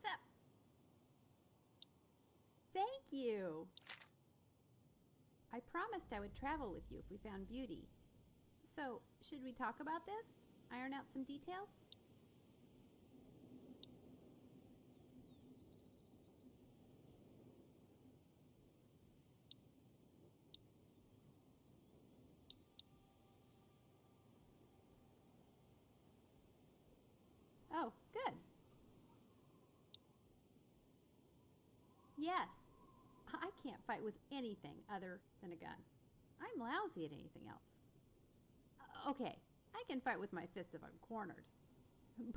What's up? Thank you! I promised I would travel with you if we found beauty. So, should we talk about this? Iron out some details? Oh, good. Yes. I can't fight with anything other than a gun. I'm lousy at anything else. Okay, I can fight with my fists if I'm cornered.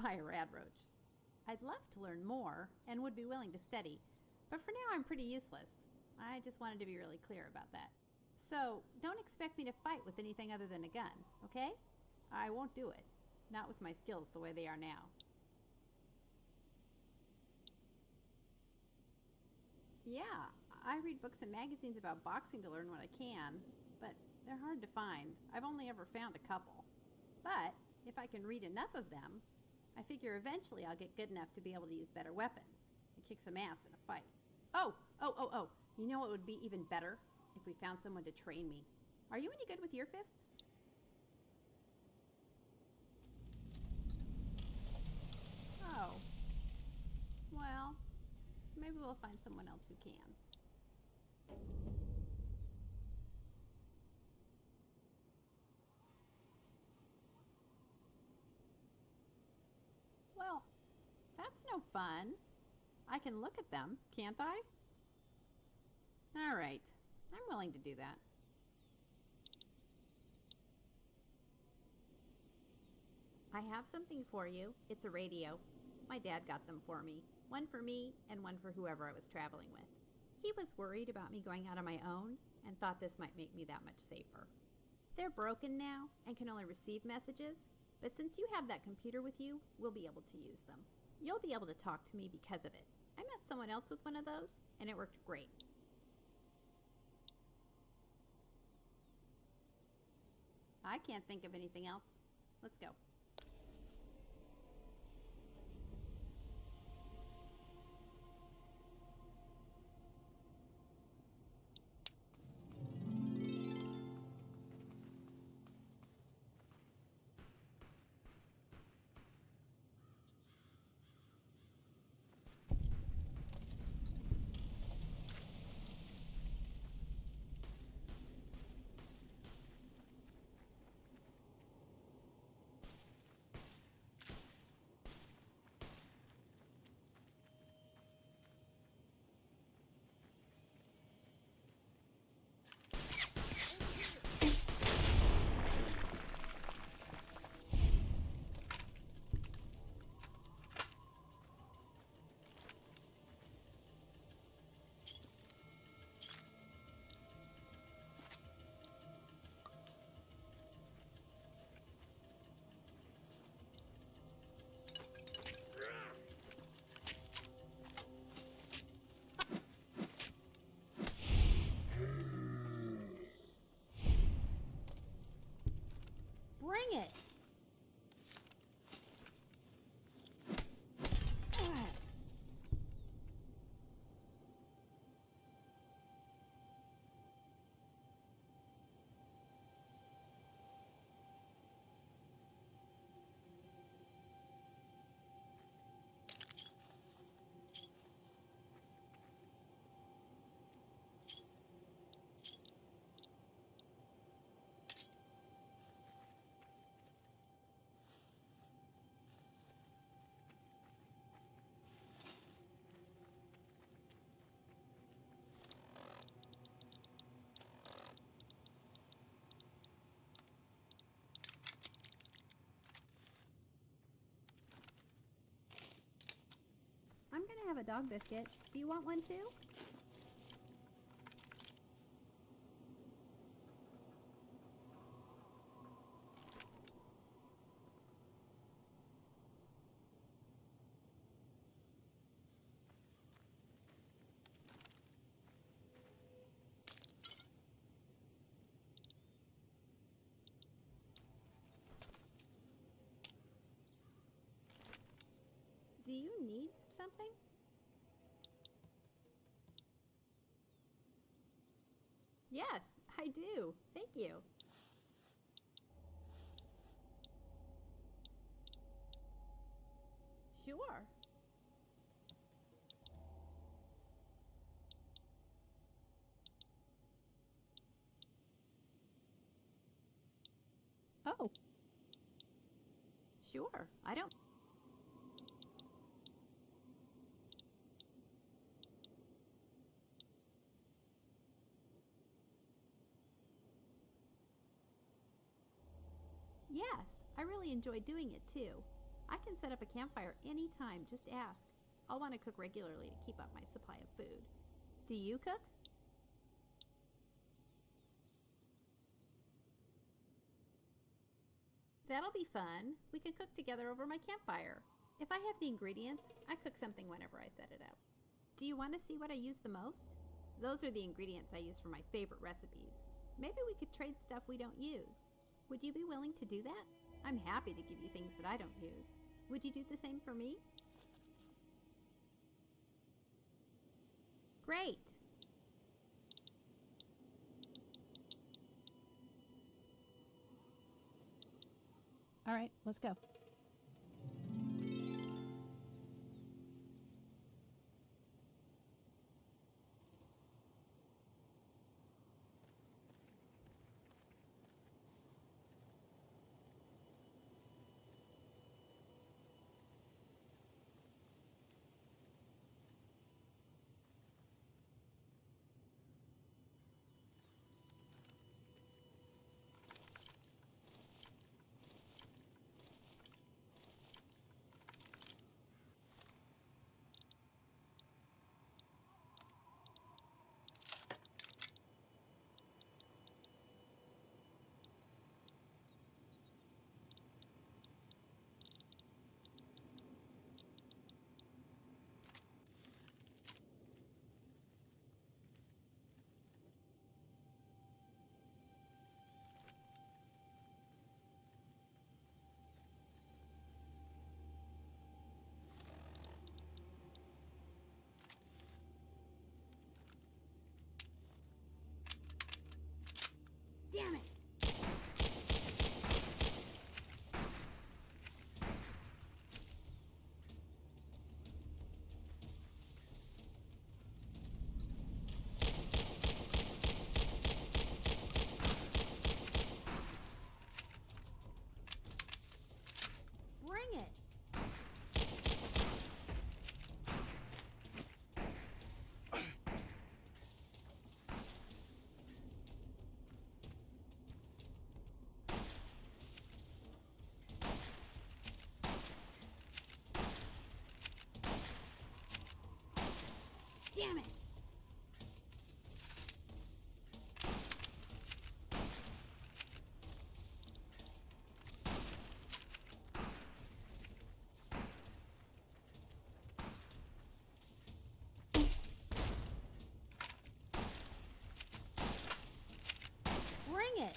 By a radroach. I'd love to learn more and would be willing to study, but for now I'm pretty useless. I just wanted to be really clear about that. So, don't expect me to fight with anything other than a gun, okay? I won't do it. Not with my skills the way they are now. Yeah, I read books and magazines about boxing to learn what I can, but they're hard to find. I've only ever found a couple. But if I can read enough of them, I figure eventually I'll get good enough to be able to use better weapons and kick some ass in a fight. Oh! You know what would be even better? If we found someone to train me. Are you any good with your fists? Oh. Well, maybe we'll find someone else who can. Well, that's no fun. I can look at them, can't I? All right, I'm willing to do that. I have something for you. It's a radio. My dad got them for me. One for me and one for whoever I was traveling with. He was worried about me going out on my own and thought this might make me that much safer. They're broken now and can only receive messages, but since you have that computer with you, we'll be able to use them. You'll be able to talk to me because of it. I met someone else with one of those, and it worked great. I can't think of anything else. Let's go. Bring it! I'm gonna have a dog biscuit. Do you want one too? Do you need something? Yes, I do. Thank you. Sure. Oh. Sure. I don't... Yes, I really enjoy doing it too. I can set up a campfire anytime, just ask. I'll want to cook regularly to keep up my supply of food. Do you cook? That'll be fun. We can cook together over my campfire. If I have the ingredients, I cook something whenever I set it out. Do you want to see what I use the most? Those are the ingredients I use for my favorite recipes. Maybe we could trade stuff we don't use. Would you be willing to do that? I'm happy to give you things that I don't use. Would you do the same for me? Great! All right, let's go. Damn it! Bring it! Damn it! Bring it!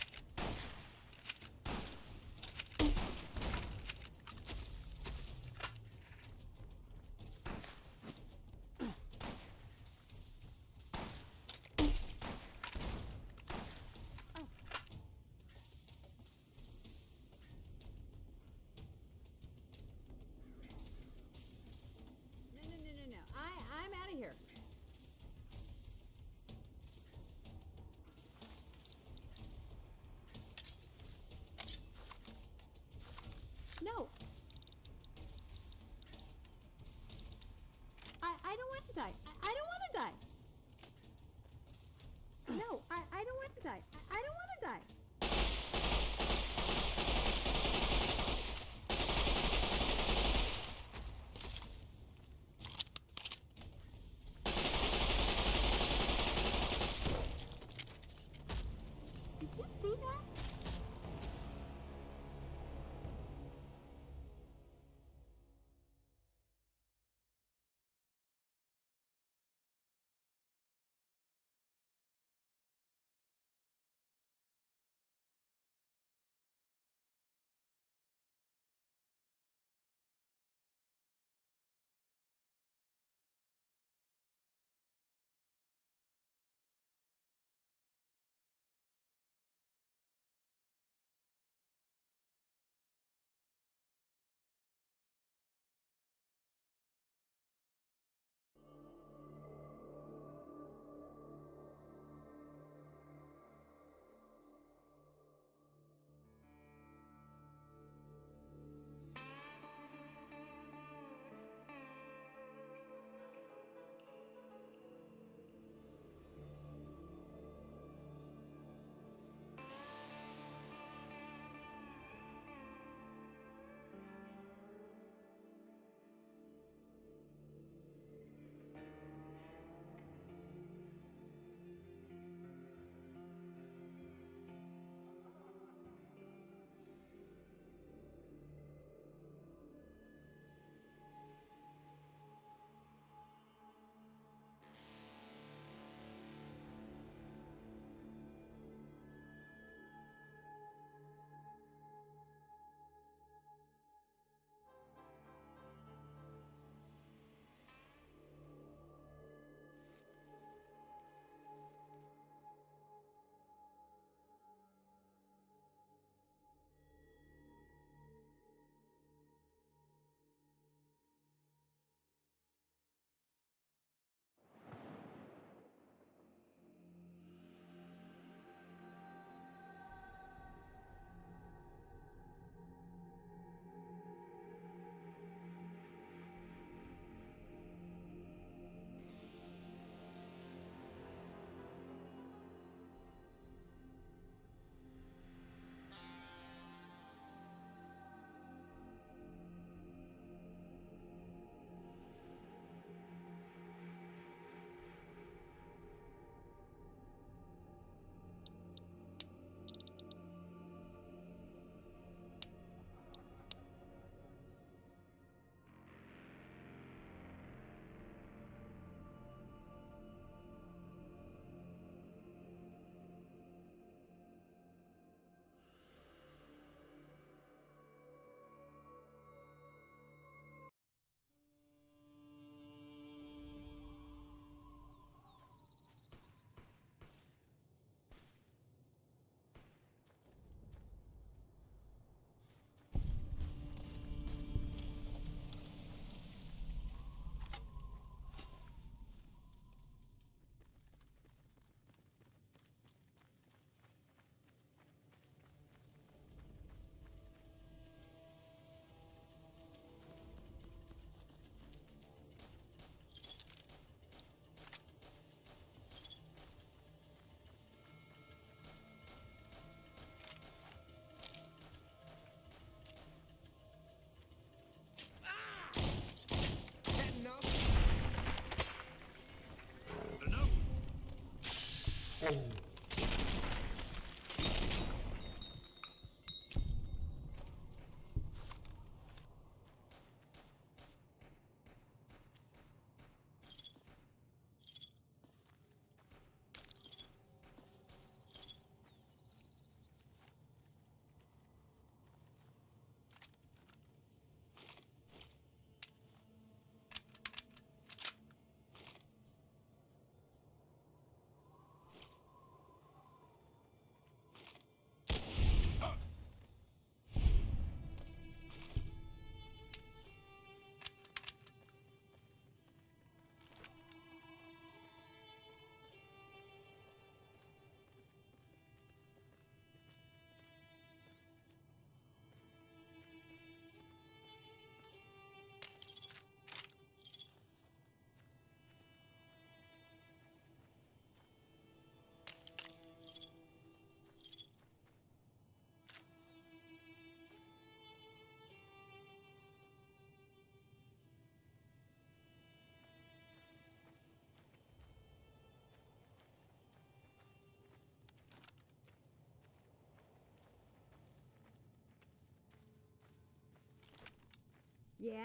Yeah?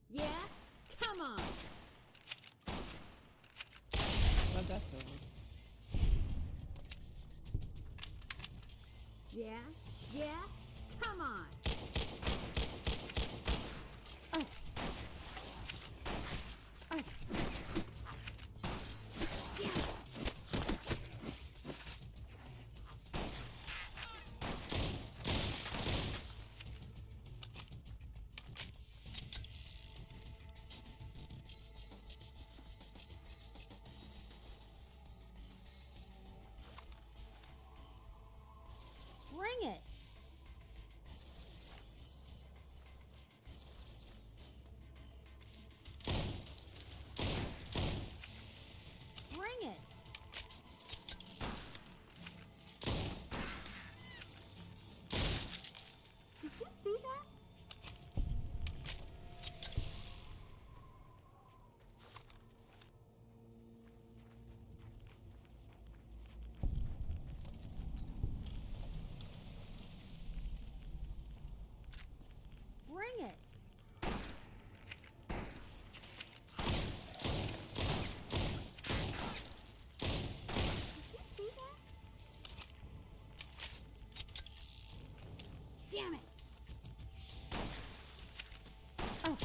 Yeah? Come on! How'd that feel? Yeah? Yeah? Come on! Oh. Oh. Yeah. Bring it! Bring it! Did you see that? Bring it! Did you see that? Damn it! Oh.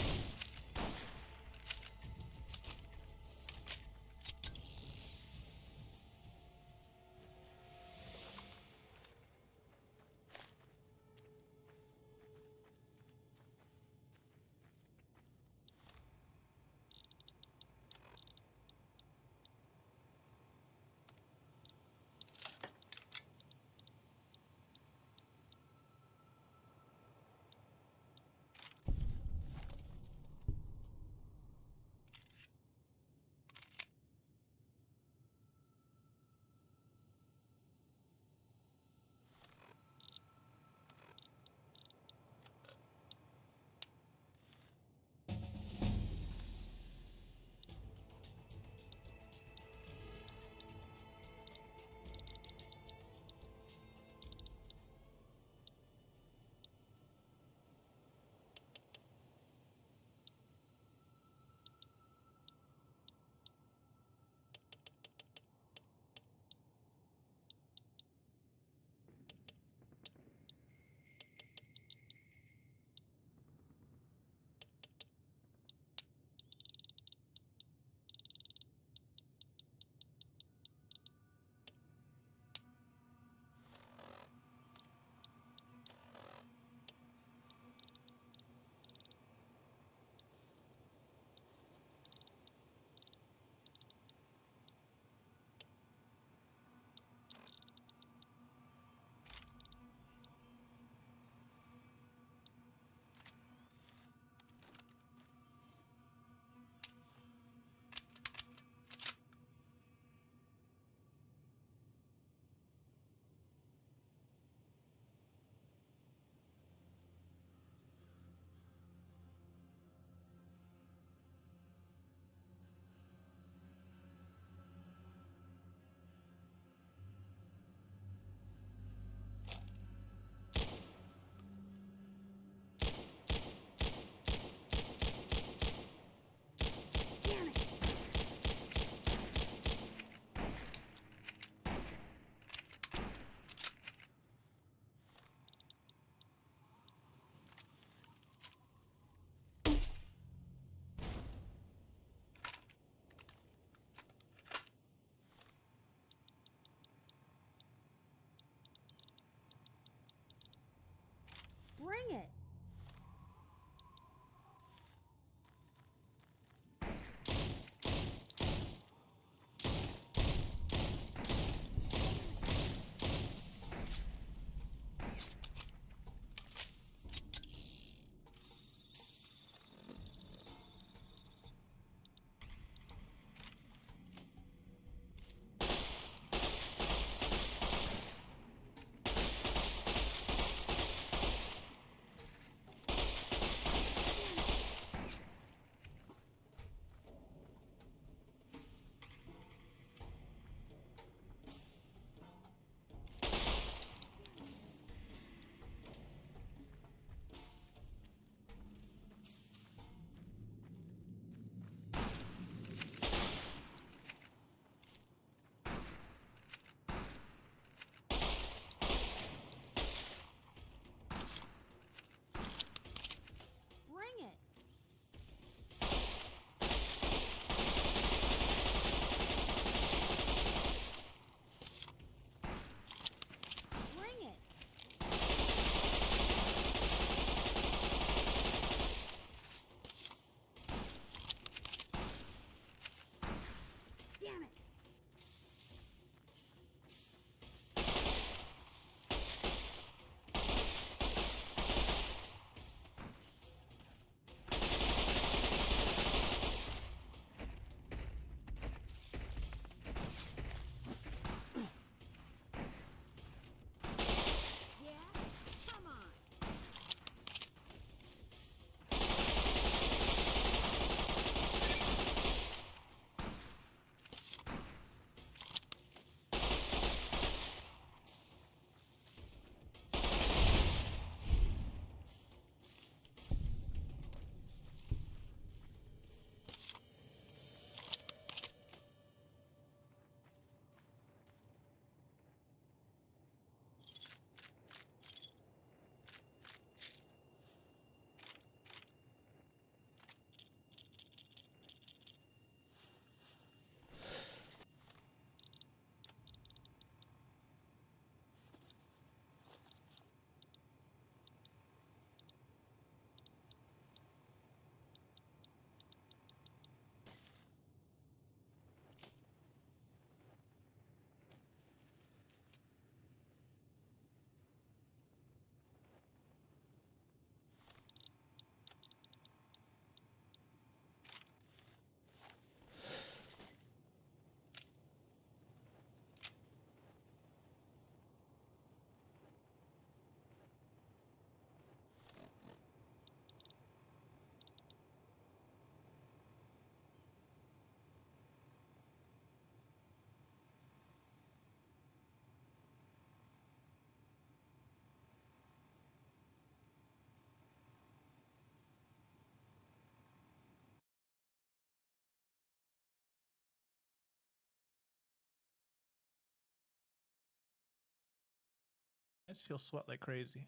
He'll sweat like crazy.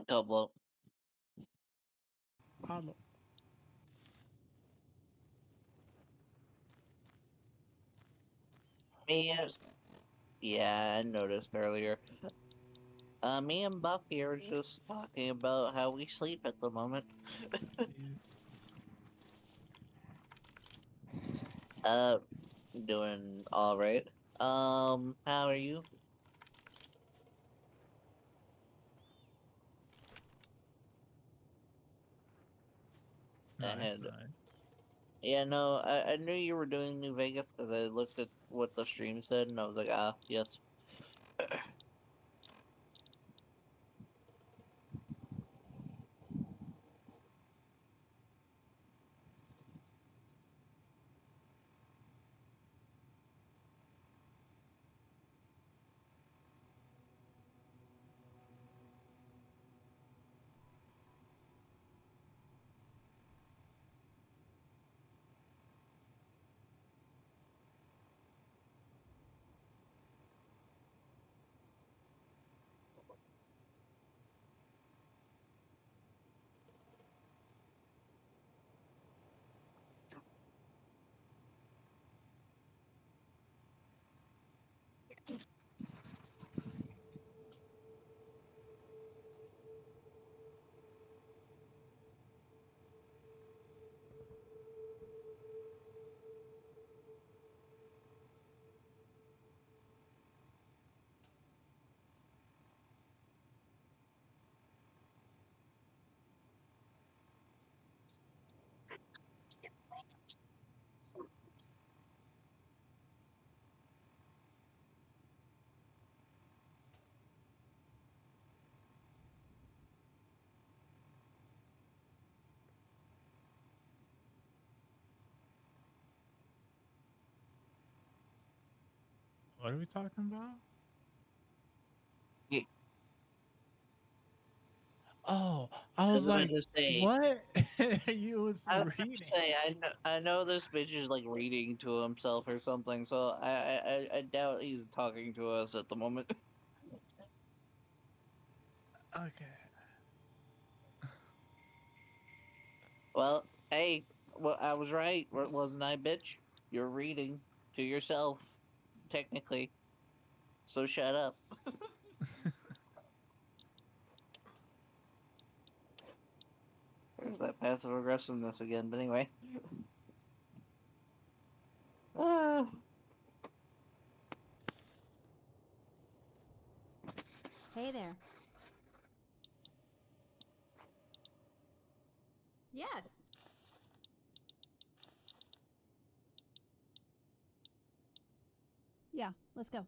Double. Hello. Yeah, I noticed earlier. Me and Buffy are just talking about how we sleep at the moment. Doing all right. How are you? Nice. Yeah, no, I knew you were doing New Vegas because I looked at what the stream said and I was like, ah, yes. What are we talking about? Yeah. Oh, I was like, what? You was I was reading. gonna say, I know this bitch is like reading to himself or something, so I doubt he's talking to us at the moment. Okay. Well, hey, well, I was right, wasn't I, bitch? You're reading to yourself, technically. So shut up. There's that passive aggressiveness again, but anyway. Ah. Hey there. Yes. Yeah, let's go.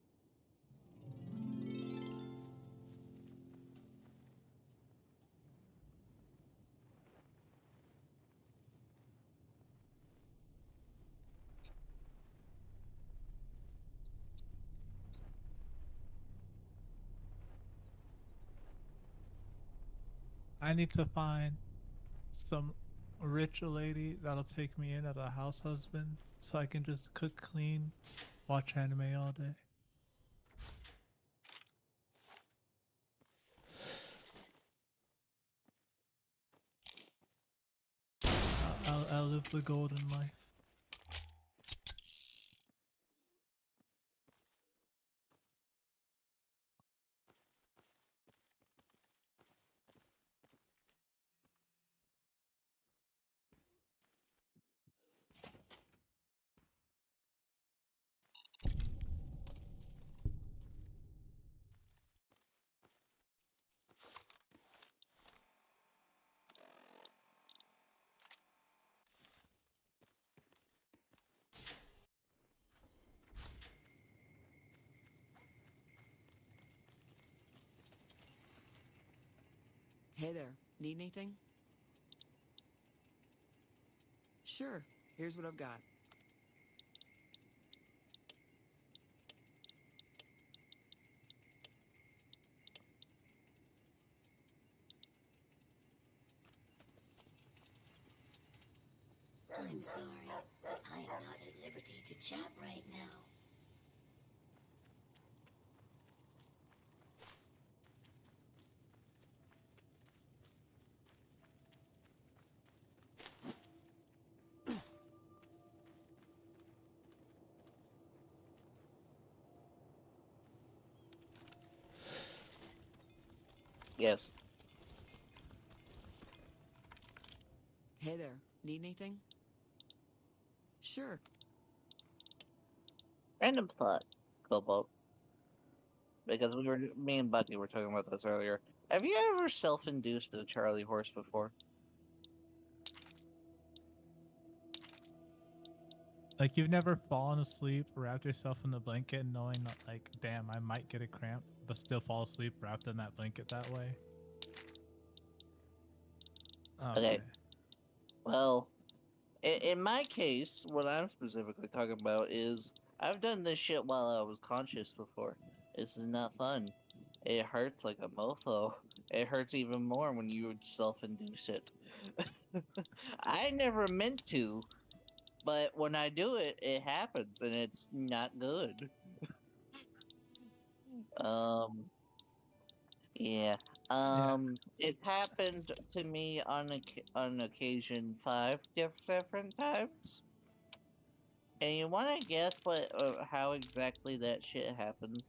I need to find some rich lady that'll take me in as a house husband so I can just cook, clean, watch anime all day. I'll live the golden life. Hey there, need anything? Sure, here's what I've got. I'm sorry, but I am not at liberty to chat right now. Yes. Hey there. Need anything? Sure. Random thought, Cobalt. Because me and Bucky were talking about this earlier. Have you ever self-induced a Charlie horse before? Like, you've never fallen asleep, wrapped yourself in the blanket, knowing that, like, damn, I might get a cramp, but still fall asleep wrapped in that blanket that way? Okay. Well, in my case, what I'm specifically talking about is I've done this shit while I was conscious before. This is not fun. It hurts like a mofo. It hurts even more when you would self-induce it. I never meant to, but when I do it, it happens, and it's not good. Um, yeah. It happened to me on occasion 5 different times. And you want to guess how exactly that shit happens?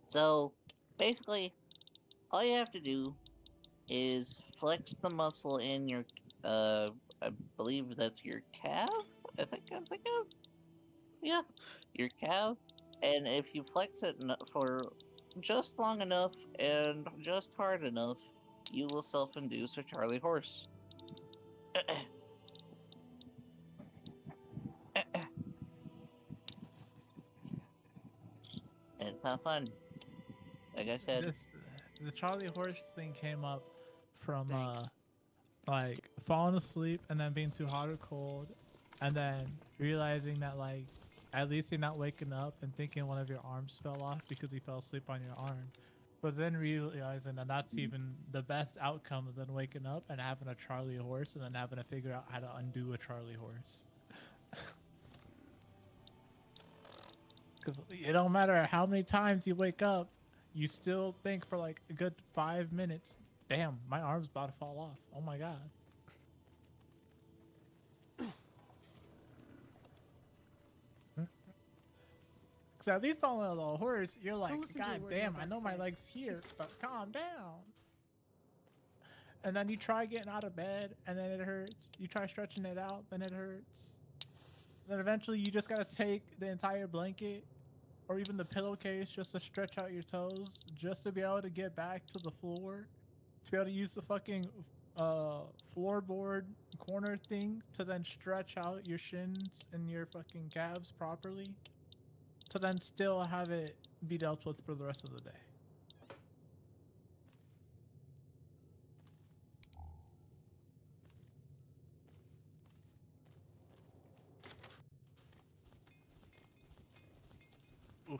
So, basically, all you have to do is flex the muscle in your, I believe that's your calf. I'm thinking of, yeah, your calf. And if you flex it for just long enough and just hard enough, you will self-induce a Charlie horse. And it's not fun. Like I said. The Charlie horse thing came up from, Thanks. like, falling asleep and then being too hot or cold, and then realizing that, like, at least you're not waking up and thinking one of your arms fell off because you fell asleep on your arm. But then realizing that that's even the best outcome than waking up and having a Charlie horse and then having to figure out how to undo a Charlie horse. Because it don't matter how many times you wake up, you still think for like a good 5 minutes, damn, my arm's about to fall off. Oh my god. Because at least on a little horse, you're like, listen to a god word damn, I Novac know my says. leg's here, but calm down. And then you try getting out of bed, and then it hurts. You try stretching it out, then it hurts. Then eventually you just gotta take the entire blanket or even the pillowcase just to stretch out your toes, just to be able to get back to the floor, to be able to use the fucking floorboard corner thing to then stretch out your shins and your fucking calves properly, to then still have it be dealt with for the rest of the day. Oof.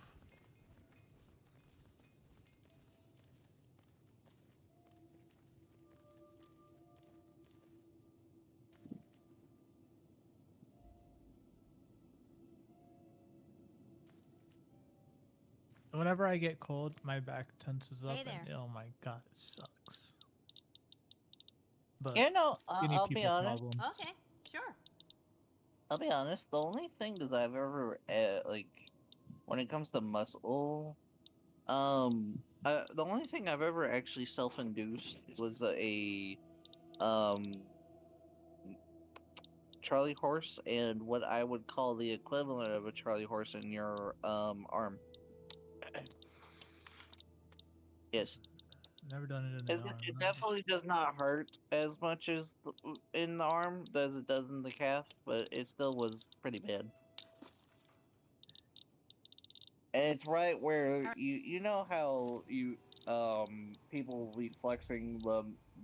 Whenever I get cold, my back tenses up, Hey and there. oh my god, it sucks. But You know, skinny I'll be people honest. problems. Okay, sure. I'll be honest. The only thing that I've ever like when it comes to muscle, the only thing I've ever actually self-induced was a um Charlie horse and what I would call the equivalent of a Charlie horse in your arm. Yes. Never done it in It, the arm. it No. definitely does not hurt as much as in the arm as it does in the calf, but it still was pretty bad. And it's right where you know how you people will be flexing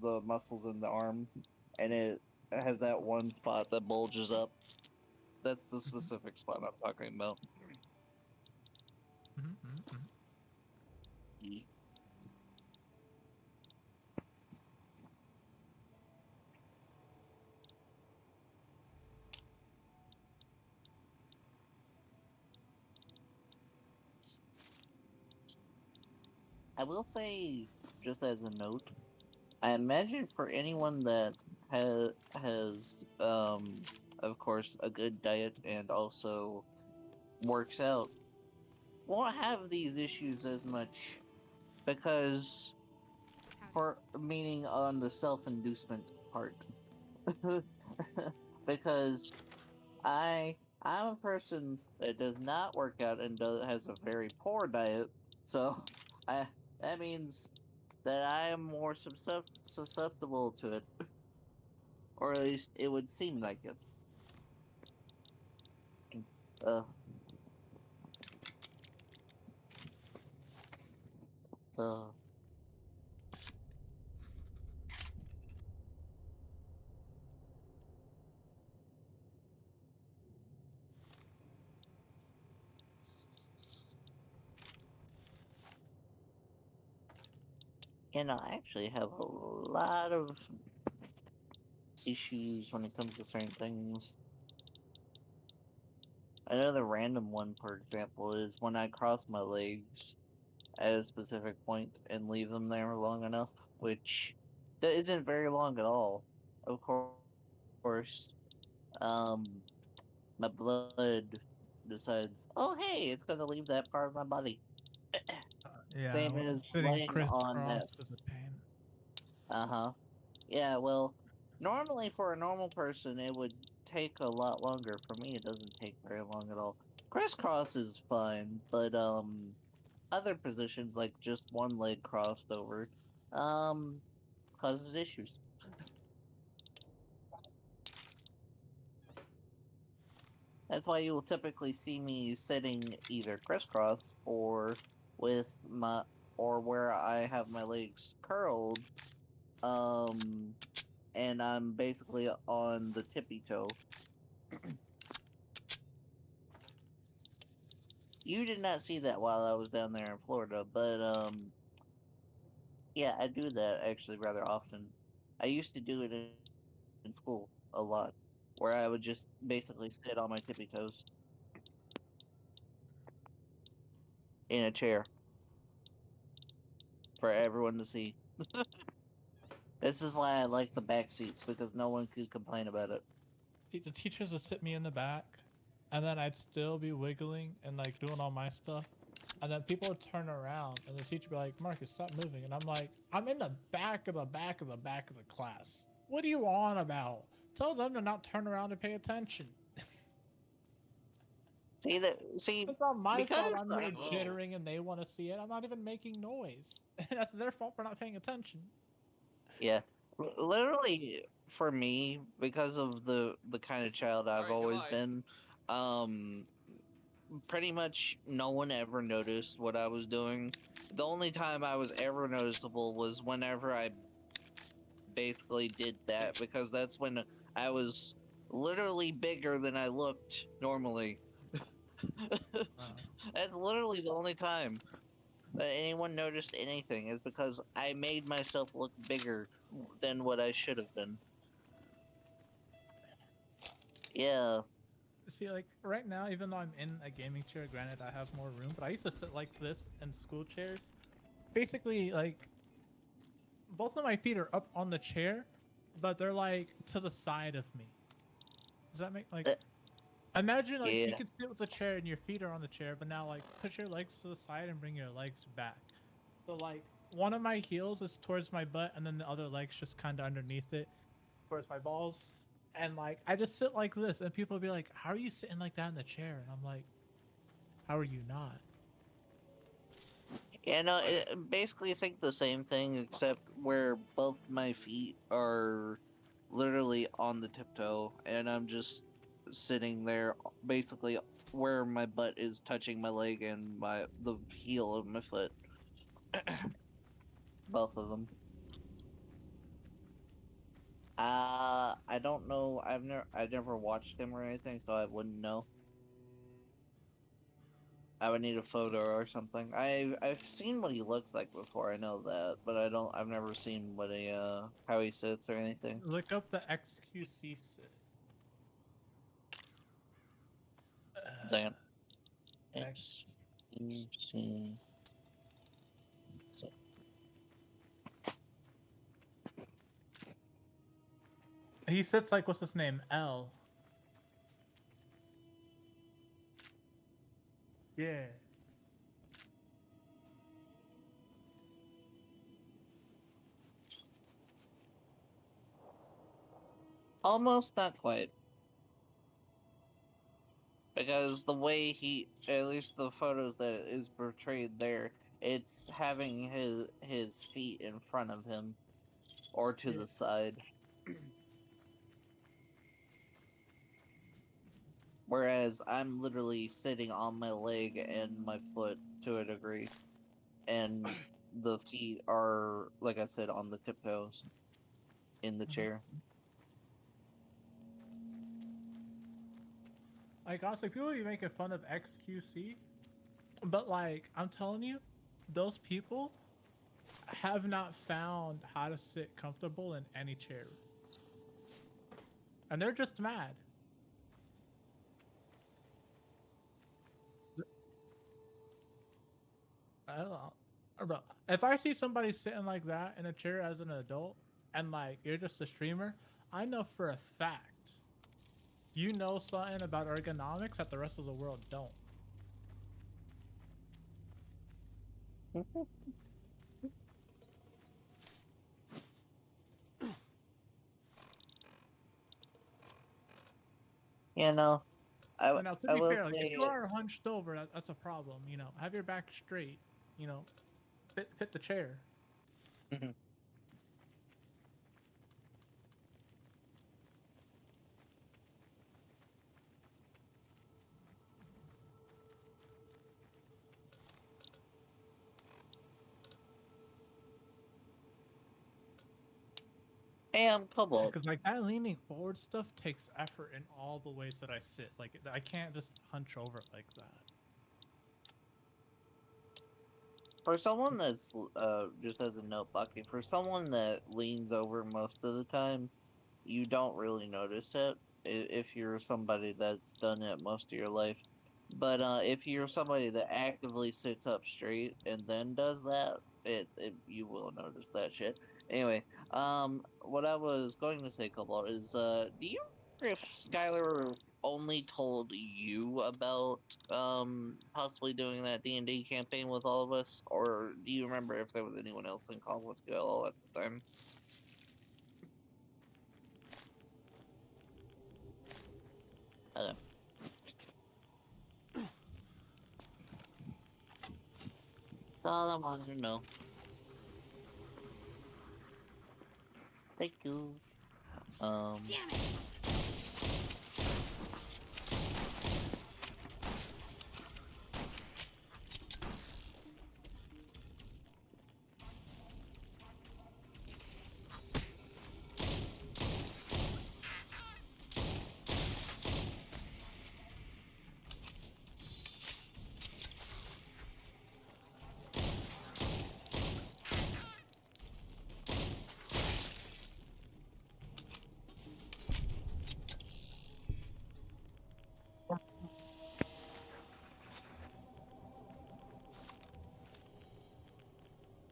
the muscles in the arm, and it has that one spot that bulges up. That's the specific spot I'm talking about. I will say, just as a note, I imagine for anyone that has of course, a good diet and also works out, won't have these issues as much because for meaning on the self-inducement part. Because I'm a person that does not work out and has a very poor diet, so that means that I am more susceptible to it, or at least it would seem like it. Uh, uh. I actually have a lot of issues when it comes to certain things. Another random one, for example, is when I cross my legs at a specific point and leave them there long enough, which isn't very long at all. Of course, um, my blood decides, oh hey, it's gonna leave that part of my body. Yeah, Same as sitting laying on crisscross that. is a pain. Uh-huh. Yeah, well, normally for a normal person, it would take a lot longer. For me, it doesn't take very long at all. Crisscross is fine, but, other positions, like just one leg crossed over, um, causes issues. That's why you will typically see me sitting either crisscross or with my, or where I have my legs curled, um, and I'm basically on the tippy toe. You did not see that while I was down there in Florida, but yeah, I do that actually rather often. I used to do it in school a lot, where I would just basically sit on my tippy toes in a chair for everyone to see. This is why I like the back seats, because no one could complain about it. The teachers would sit me in the back, and then I'd still be wiggling and like doing all my stuff. And then people would turn around, and the teacher would be like, Marcus, stop moving. And I'm like, I'm in the back of the back of the back of the class. What are you on about? Tell them to not turn around and pay attention. See, It's not my because fault I'm here jittering and they want to see it. I'm not even making noise. That's their fault for not paying attention. yeah, literally for me, because of the kind of child I've always been, um, pretty much no one ever noticed what I was doing. The only time I was ever noticeable was whenever I basically did that, because that's when I was literally bigger than I looked normally. That's literally the only time that anyone noticed anything, is because I made myself look bigger than what I should have been. Yeah. See, like right now, even though I'm in a gaming chair, granted I have more room, but I used to sit like this in school chairs. Basically, like both of my feet are up on the chair, but they're like to the side of me. Does that make like? Imagine like you Yeah. could sit with the chair and your feet are on the chair, but now like push your legs to the side and bring your legs back. So like one of my heels is towards my butt, and then the other leg's just kind of underneath it, towards my balls. And like I just sit like this, and people will be like, "How are you sitting like that in the chair?" And I'm like, "How are you not?" Yeah, no, basically think the same thing, except where both my feet are literally on the tiptoe, and I'm just sitting there, basically where my butt is touching my leg and the heel of my foot. Both of them. I don't know. I never watched him or anything, so I wouldn't know. I would need a photo or something. I've seen what he looks like before. I know that, but I've never seen what how he sits or anything. Look up the XQC sit. Second. X. XQC. He sits like what's his name? L. Yeah. Almost, not quite. Because the way he, at least the photos that is portrayed there, it's having his feet in front of him or to Yeah. the side. Whereas I'm literally sitting on my leg and my foot to a degree, and the feet are, like I said, on the tiptoes in the chair. Like, honestly, people be making fun of XQC, but like, I'm telling you, those people have not found how to sit comfortable in any chair, and they're just mad. I don't know. Bro, if I see somebody sitting like that in a chair as an adult, and like you're just a streamer, I know for a fact you know something about ergonomics that the rest of the world don't. You know, And now, to I be will fair, like if you say, are hunched over, that's a problem. You know, have your back straight. You know, fit the chair. hey, I'm Cobalt. Because like that leaning forward stuff takes effort in all the ways that I sit. Like I can't just hunch over like that. For someone that's just as a note, Bucky, for someone that leans over most of the time, you don't really notice it if you're somebody that's done it most of your life. But if you're somebody that actively sits up straight and then does that, you will notice that shit. Anyway, what I was going to say, Cobalt, is do you remember if Skylar only told you about possibly doing that D&D campaign with all of us, or do you remember if there was anyone else in call with Girl at the time? Okay. That's all I wanted to know. Thank you. Damn it!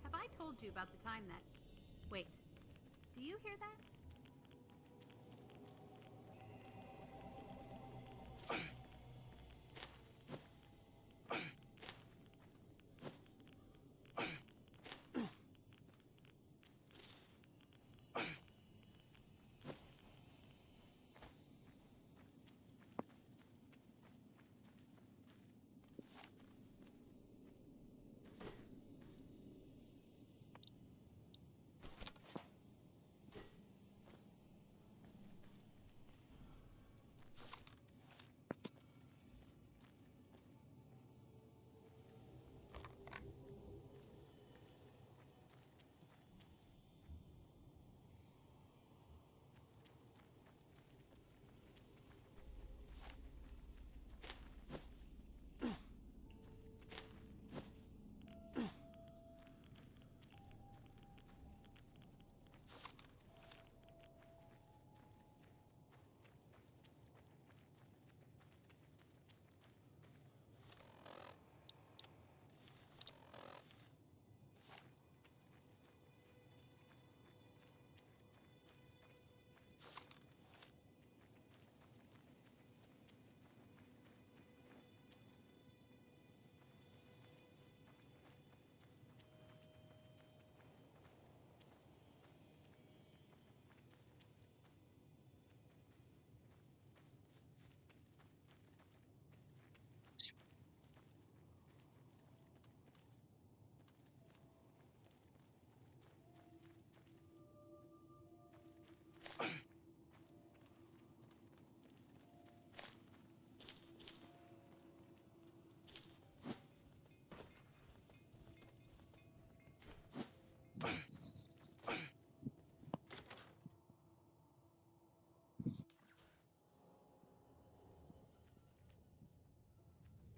Have I told you about the time that... Wait, do you hear that?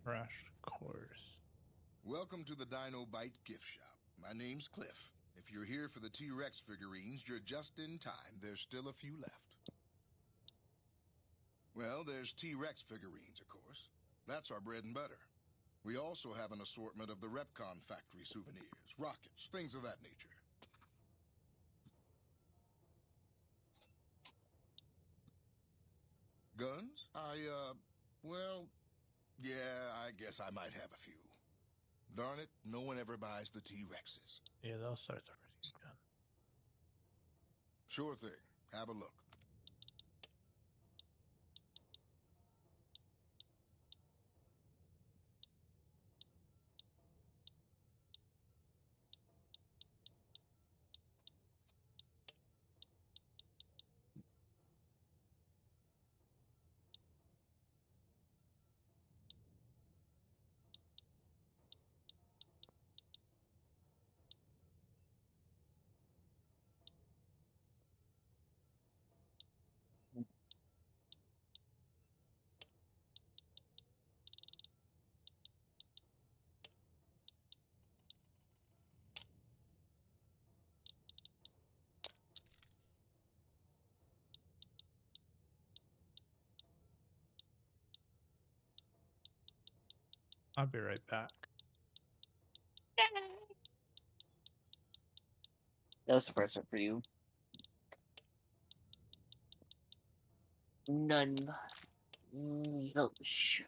Crash course. Welcome to the Dino Bite gift shop. My name's Cliff. If you're here for the T-Rex figurines, you're just in time. There's still a few left. Well, there's T-Rex figurines, of course. That's our bread and butter. We also have an assortment of the Repcon factory souvenirs, rockets, things of that nature. Guns? Well, yeah, I guess I might have a few. Darn it, no one ever buys the T-Rexes. Yeah, those sorts are pretty good. Sure thing. Have a look. I'll be right back. No suppressor for you. None. Zilch.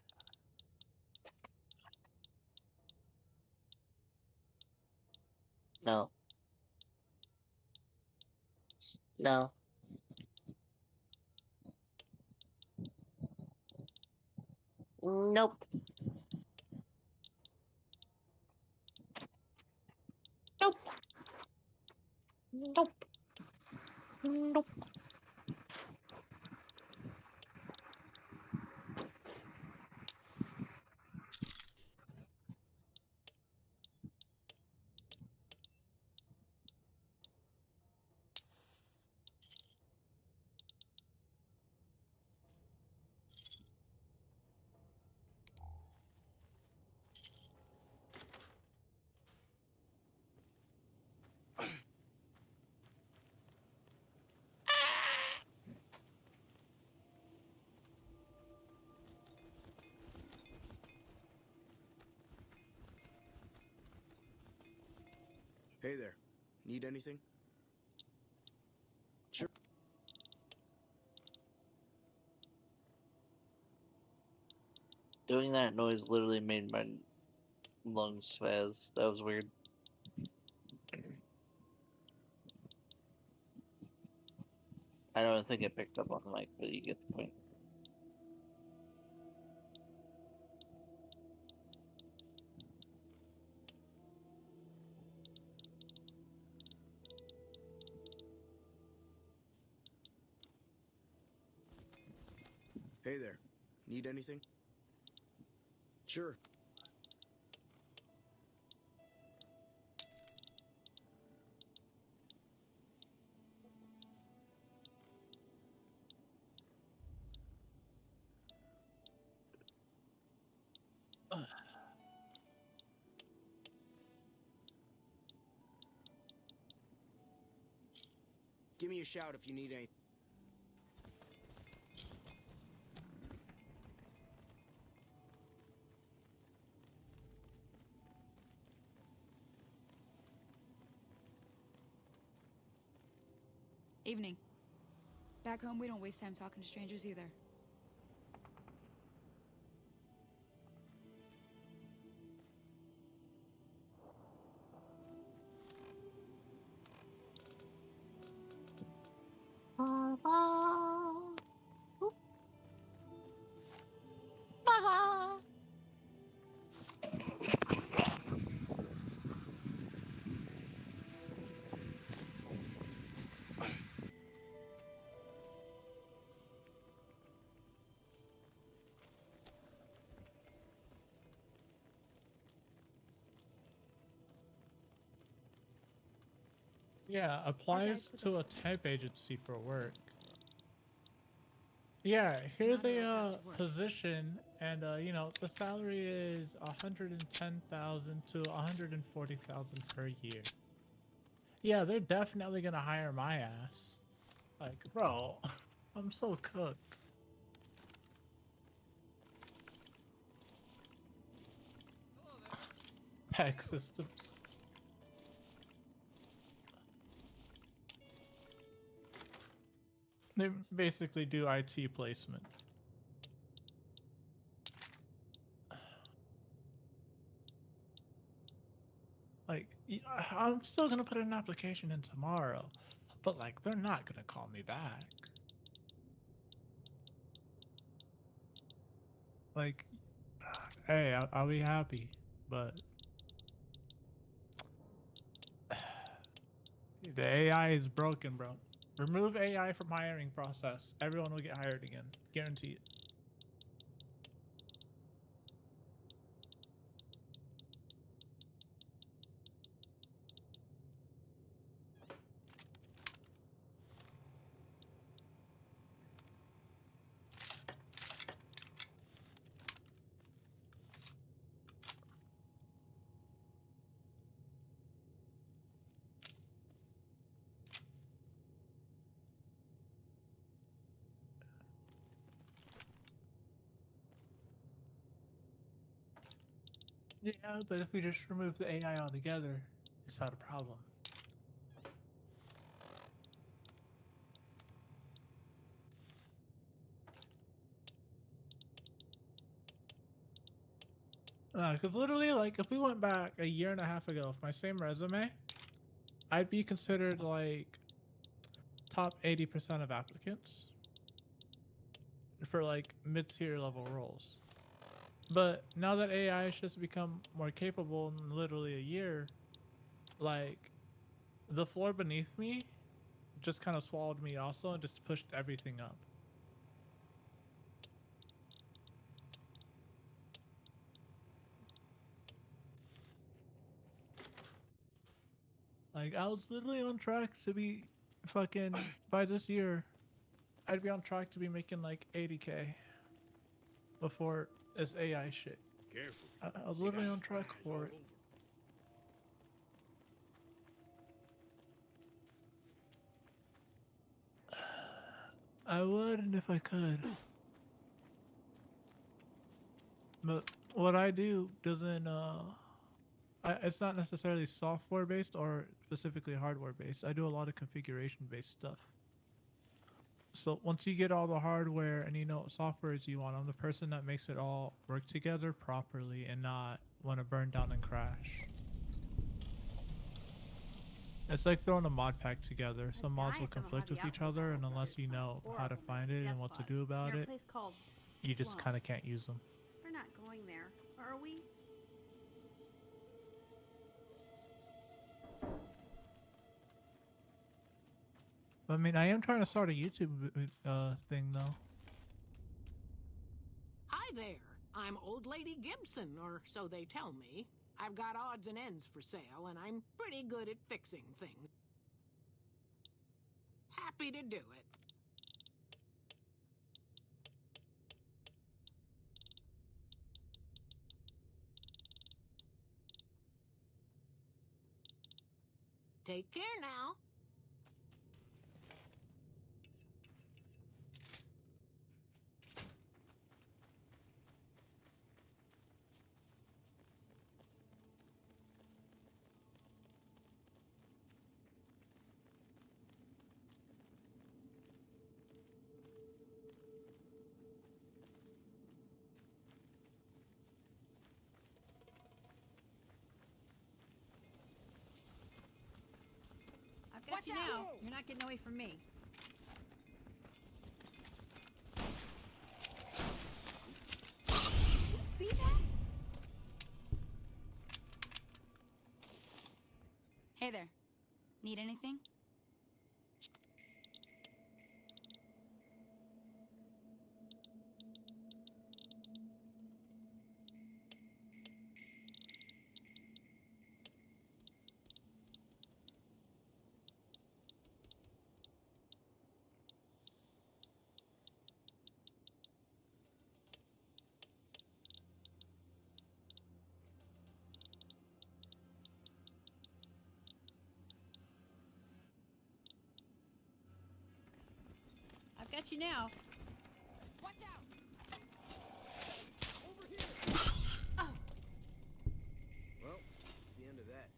No. No. Nope. Nope. Nope. Nope. Hey there. Need anything? Sure. Doing that noise literally made my lungs spaz. That was weird. I don't think it picked up on the mic, but you get the point. Hey there. Need anything? Sure. Give me a shout if you need anything. Evening. Back home, we don't waste time talking to strangers either. Yeah, applies to a temp agency for work. Yeah, here's a position And you know, the salary is 110,000 to 140,000 per year. Yeah, they're definitely gonna hire my ass. Like, bro, I'm so cooked. Pack systems. They basically do IT placement. Like, I'm still gonna put an application in tomorrow, but like, they're not gonna call me back. Like, hey, I'll be happy, but the AI is broken, bro. Remove AI from hiring process. Everyone will get hired again. Guaranteed. Yeah, but if we just remove the AI altogether, it's not a problem. Because literally, like, if we went back a year and a half ago with my same resume, I'd be considered, like, top 80% of applicants for, like, mid-tier level roles. But now that AI has just become more capable in literally a year, like, the floor beneath me just kind of swallowed me also and just pushed everything up. Like, I was literally on track to be fucking, by this year, I'd be on track to be making like 80K before this AI shit. Careful. I was literally on track for it. I would if I could. But what I do doesn't, it's not necessarily software based or specifically hardware based. I do a lot of configuration based stuff. So once you get all the hardware and you know what softwares you want, I'm the person that makes it all work together properly and not want to burn down and crash. It's like throwing a mod pack together. Some mods will conflict with each other, and unless you know how to find it and what to do about it, you just kind of can't use them. We're not going there, are we? I mean, I am trying to start a YouTube thing though. Hi there. I'm Old Lady Gibson, or so they tell me. I've got odds and ends for sale, and I'm pretty good at fixing things. Happy to do it. Take care now. I've got you now. You're not getting away from me. Did you see that? Hey there. Need anything? got you now. Watch out! Over here! Oh, Well, that's the end of that.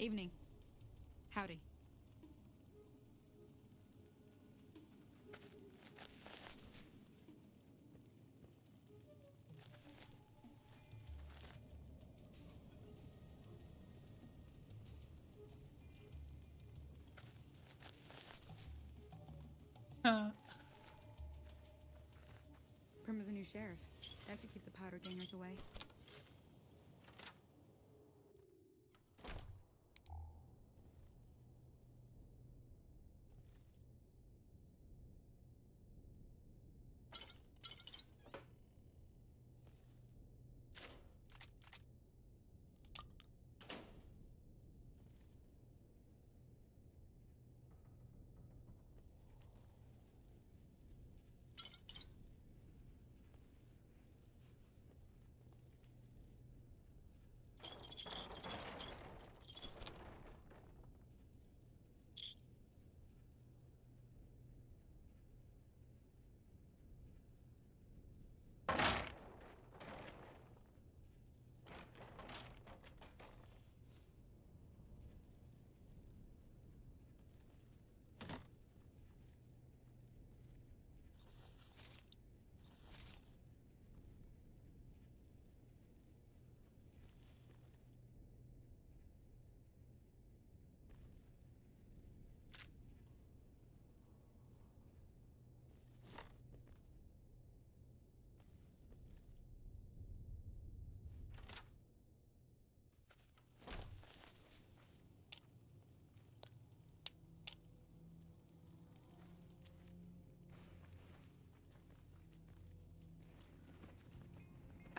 Evening. Howdy. Prima's a new sheriff. That should keep the powder gangers away.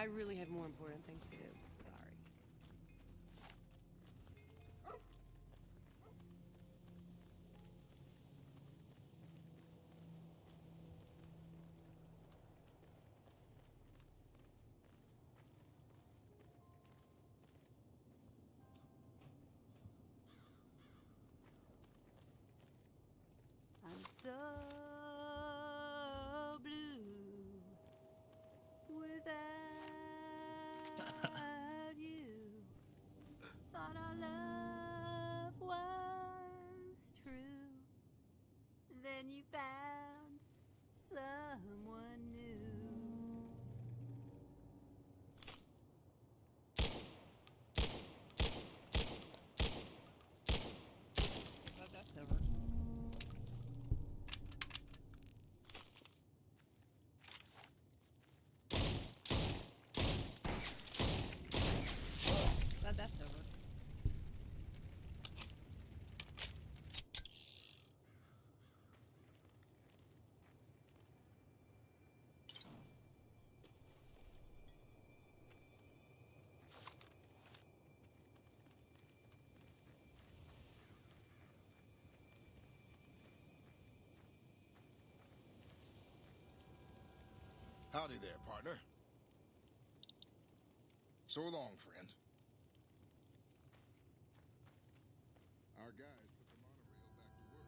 I really have more important things to do. Sorry. I'm so blue without Howdy there, partner. So long, friend. Our guys put the monorail back to work.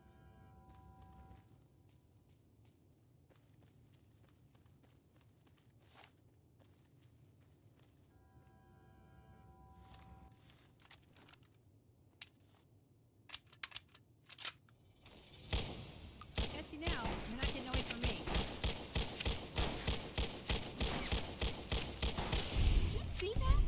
Got you now. You're not getting away from me. Did you see that?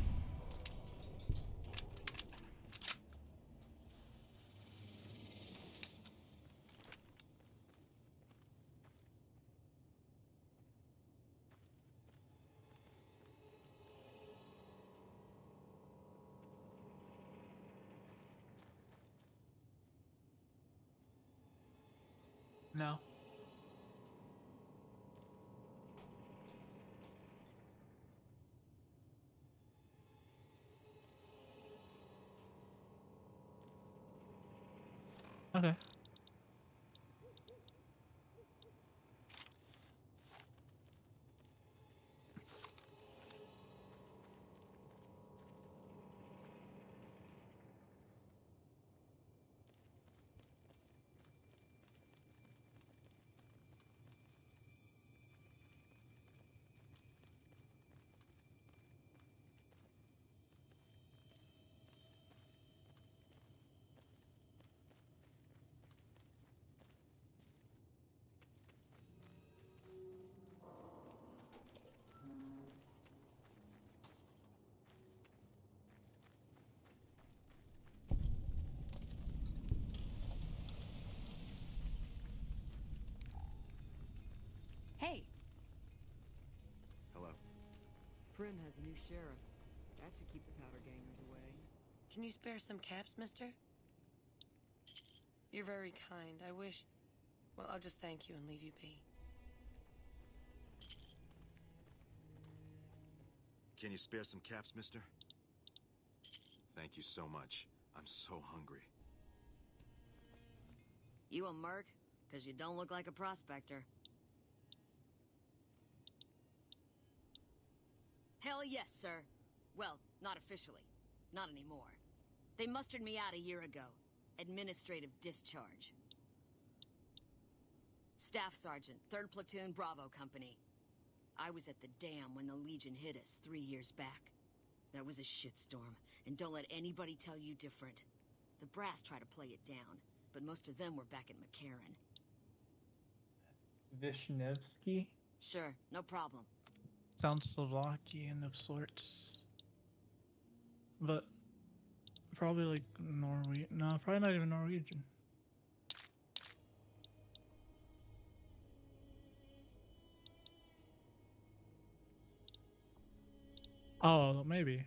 No. Okay. Hey, Hello. Prim has a new sheriff. That should keep the powder gangers away. Can you spare some caps, mister? You're very kind. I wish... Well, I'll just thank you and leave you be. Can you spare some caps, mister? Thank you so much. I'm so hungry. You a merc? Because you don't look like a prospector. Hell yes, sir. Well, not officially. Not anymore. They mustered me out a year ago. Administrative discharge. Staff Sergeant, 3rd Platoon, Bravo Company. I was at the dam when the Legion hit us 3 years back. That was a shitstorm, and don't let anybody tell you different. The brass tried to play it down, but most of them were back at McCarran. Vishnevsky? Sure, no problem. Sounds Slovakian of sorts. But probably like Norwegian. No, probably not even Norwegian. Oh, maybe.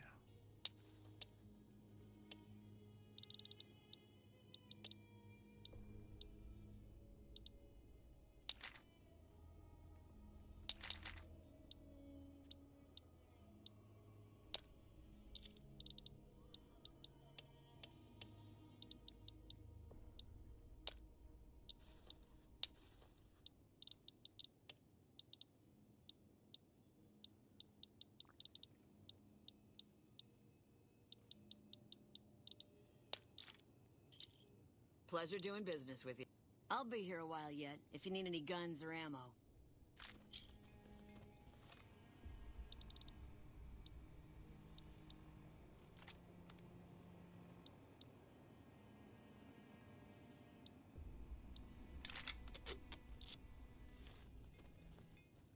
Pleasure doing business with you. I'll be here a while yet, if you need any guns or ammo.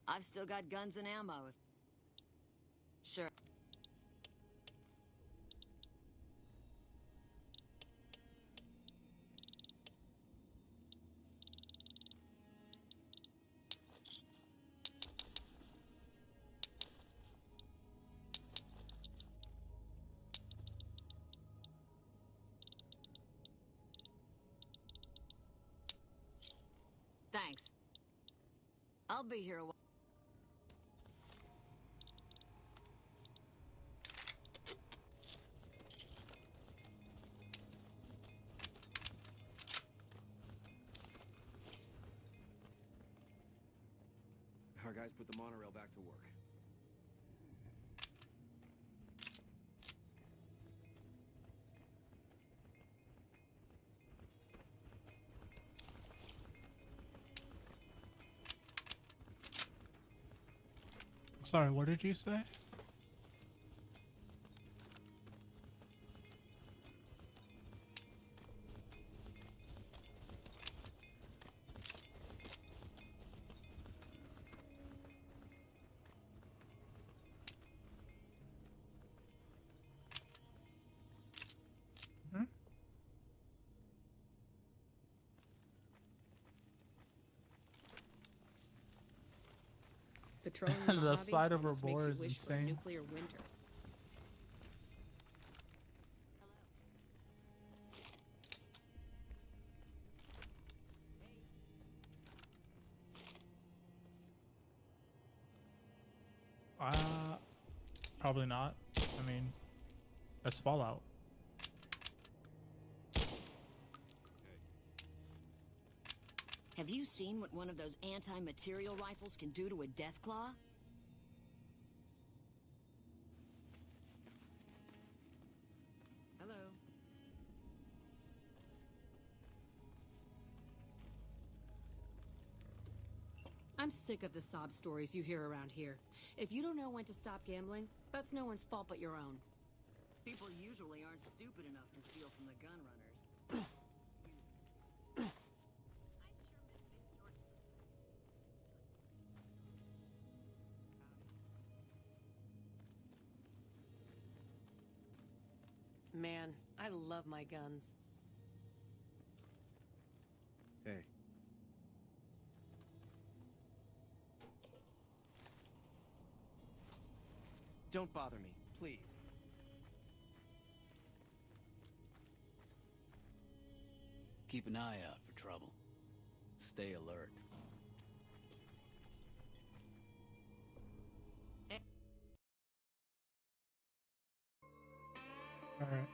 I've still got guns and ammo if... Sure. Thanks. I'll be here a while. Our Our guys put the monorail back to work. Sorry, what did you say? Patrolling the The Mojave sight of her almost makes boar you is wish for a insane. nuclear winter. Probably not. I mean, that's Fallout. Have you seen what one of those anti-material rifles can do to a Deathclaw? Hello. I'm sick of the sob stories you hear around here. If you don't know when to stop gambling, that's no one's fault but your own. People usually aren't stupid enough to steal from the gun runners. Man, I love my guns. Hey. Don't bother me, please. Keep an eye out for trouble. Stay alert. All right.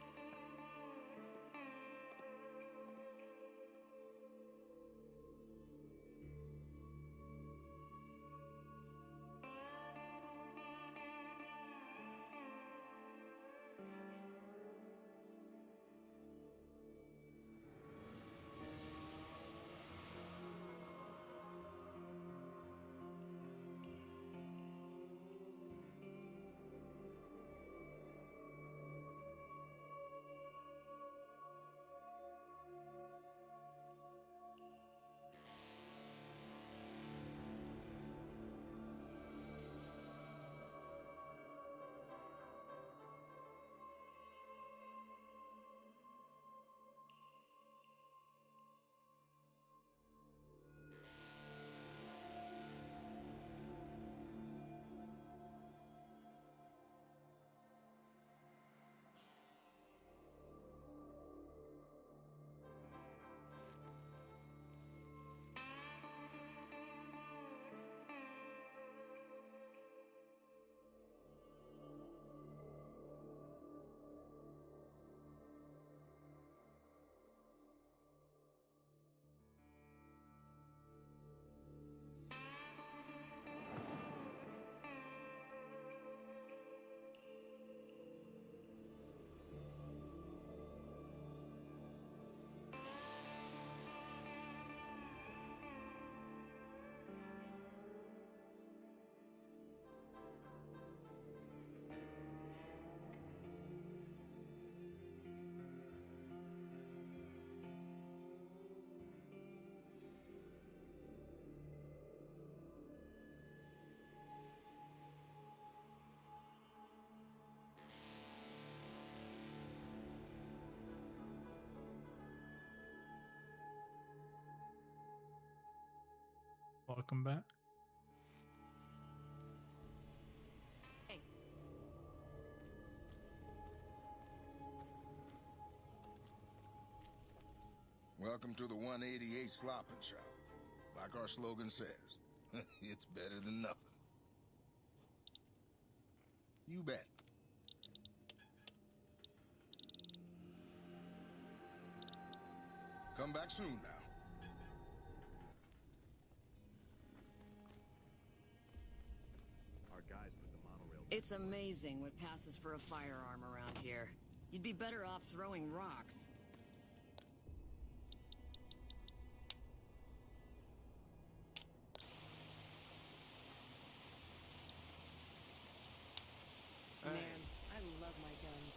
Welcome back. Hey. Welcome to the 188 Slopping Shop. Like our slogan says, it's better than nothing. You bet. Come back soon now. It's amazing what passes for a firearm around here. You'd be better off throwing rocks. Man, I love my guns.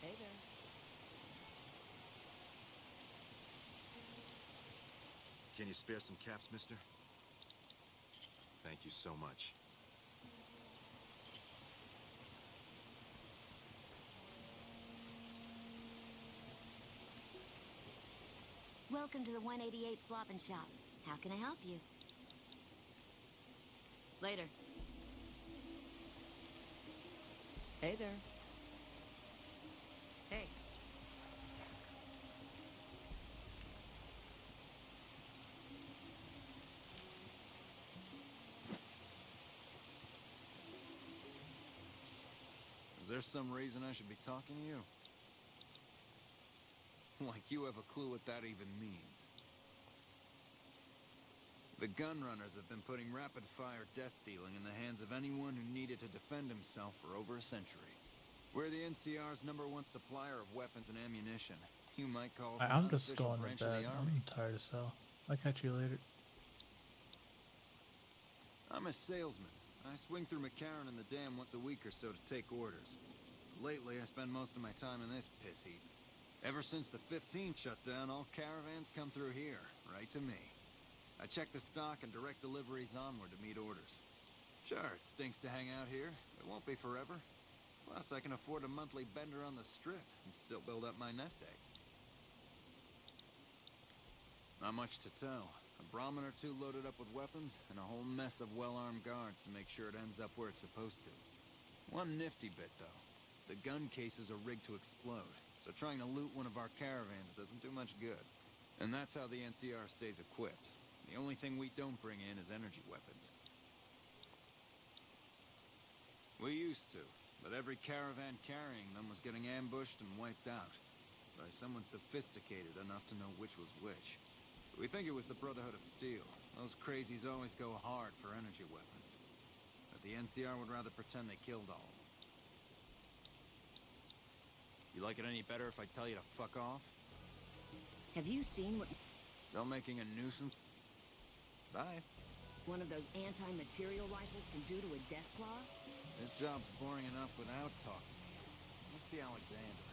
Hey there. Can you spare some caps, mister? Thank you so much. Welcome to the 188 Slop and Shop. How can I help you? Later. Hey there. Hey. Is there some reason I should be talking to you? Like you have a clue what that even means. The gun runners have been putting rapid-fire death dealing in the hands of anyone who needed to defend himself for over a century. We're the NCR's #1 supplier of weapons and ammunition. You might call us I'm an just unofficial going to branch of bed. the army. I'm tired as hell. I'll catch you later. I'm a salesman. I swing through McCarran and the dam once a week or so to take orders. Lately, I spend most of my time in this piss heap. Ever since the 15 shut down, all caravans come through here, right to me. I check the stock and direct deliveries onward to meet orders. Sure, it stinks to hang out here. It won't be forever. Plus, I can afford a monthly bender on the strip and still build up my nest egg. Not much to tell. A Brahmin or two loaded up with weapons, and a whole mess of well-armed guards to make sure it ends up where it's supposed to. One nifty bit, though. The gun cases are rigged to explode, so trying to loot one of our caravans doesn't do much good. And that's how the NCR stays equipped. The only thing we don't bring in is energy weapons. We used to, but every caravan carrying them was getting ambushed and wiped out by someone sophisticated enough to know which was which. We think it was the Brotherhood of Steel. Those crazies always go hard for energy weapons. But the NCR would rather pretend they killed all of them. You like it any better if I tell you to fuck off? Have you seen what... Still making a nuisance? Bye. one of those anti-material rifles can do to a deathclaw? This job's boring enough without talking to you. Let's see Alexander.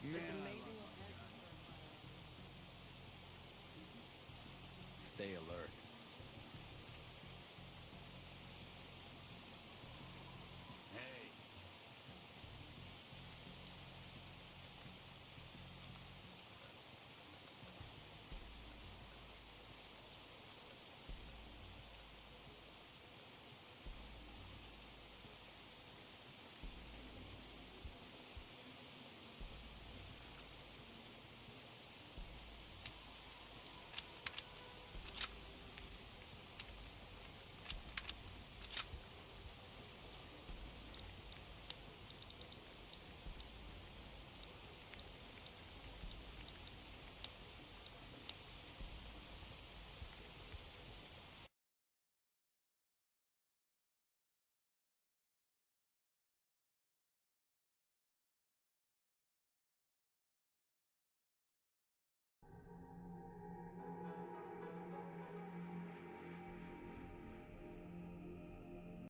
It's amazing what... Stay alert.